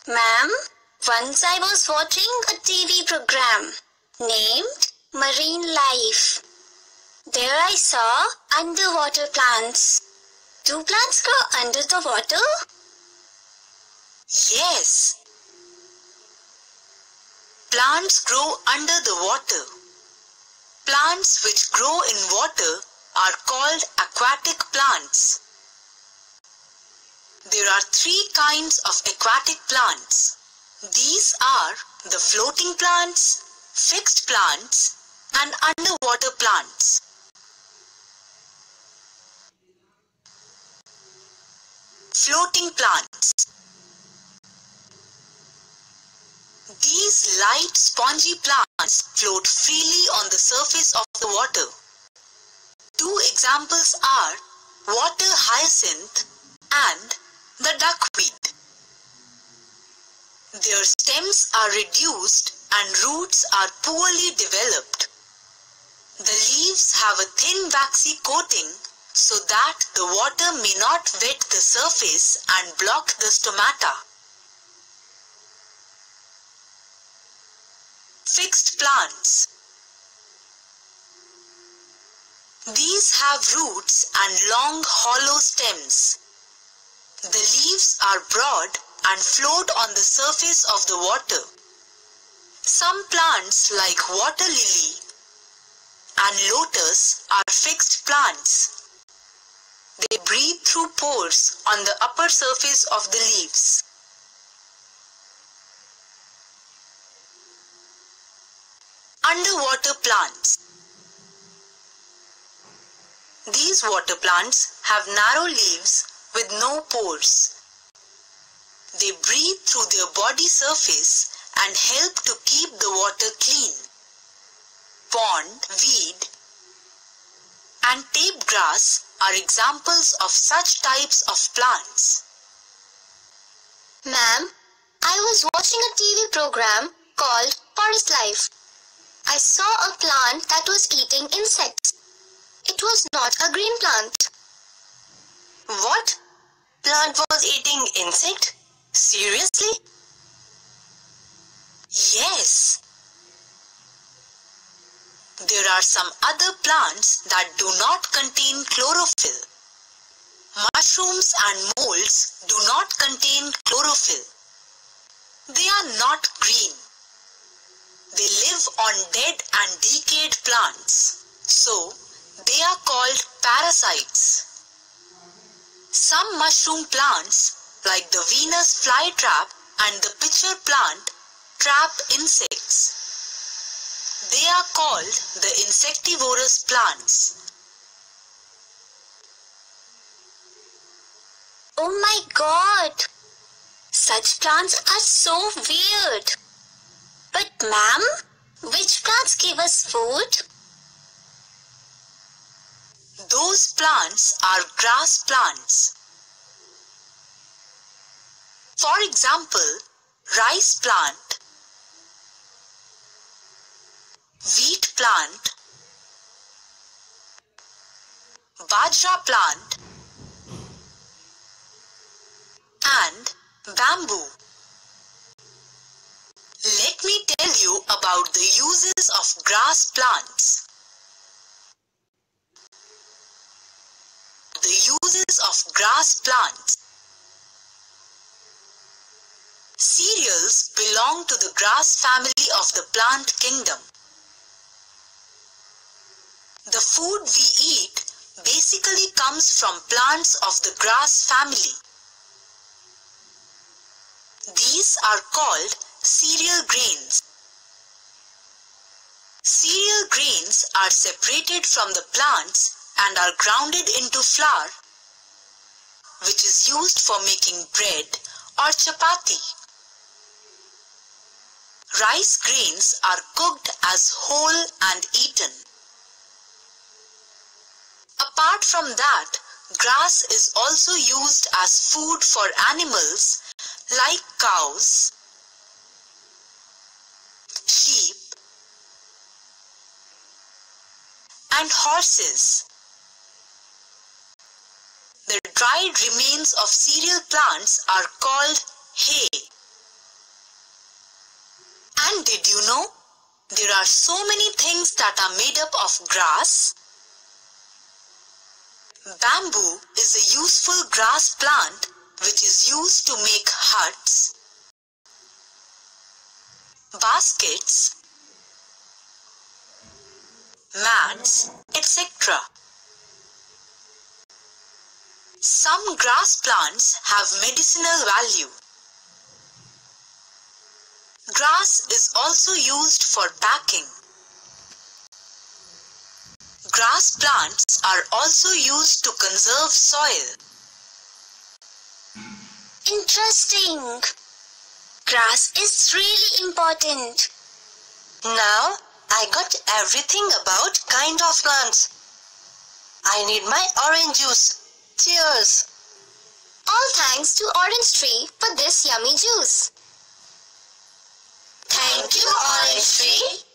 Ma'am, once I was watching a TV program named Marine Life. There I saw underwater plants. Do plants grow under the water? Yes. Plants grow under the water. Plants which grow in water are called aquatic plants. There are three kinds of aquatic plants. These are the floating plants, fixed plants, and underwater plants. Floating plants. These light spongy plants float freely on the surface of the water. Two examples are water hyacinth and the duckweed. Their stems are reduced and roots are poorly developed. The leaves have a thin waxy coating so that the water may not wet the surface and block the stomata. Fixed plants. These have roots and long hollow stems. The leaves are broad and float on the surface of the water. Some plants like water lily and lotus are fixed plants. They breathe through pores on the upper surface of the leaves. Underwater plants. These water plants have narrow leaves with no pores. They breathe through their body surface and help to keep the water clean. Pond, weed, and tape grass are examples of such types of plants. Ma'am, I was watching a TV program called Forest Life. I saw a plant that was eating insects. It was not a green plant. What? Plant was eating insect? Seriously? Yes. There are some other plants that do not contain chlorophyll. Mushrooms and molds do not contain chlorophyll. They are not green. They live on dead and decayed plants. So, they are called parasites. Some mushroom plants, like the Venus flytrap and the pitcher plant, trap insects. They are called the insectivorous plants. Oh my God! Such plants are so weird. But ma'am, which plants give us food? Those plants are grass plants. For example, rice plant, wheat plant, bajra plant, and bamboo. Let me tell you about the uses of grass plants. The uses of grass plants. Cereals belong to the grass family of the plant kingdom. The food we eat basically comes from plants of the grass family. These are called cereal grains. Cereal grains are separated from the plants and are grounded into flour, which is used for making bread or chapati. Rice grains are cooked as whole and eaten. Apart from that, grass is also used as food for animals like cows, sheep, and horses. The dried remains of cereal plants are called hay. And did you know? There are so many things that are made up of grass. Bamboo is a useful grass plant which is used to make huts, baskets, mats, etc. Some grass plants have medicinal value. Grass is also used for packing. Grass plants are also used to conserve soil. Interesting. Grass is really important. Now I got everything about kind of plants. I need my orange juice. Cheers! All thanks to Orange Tree for this yummy juice. Thank you, Orange Tree.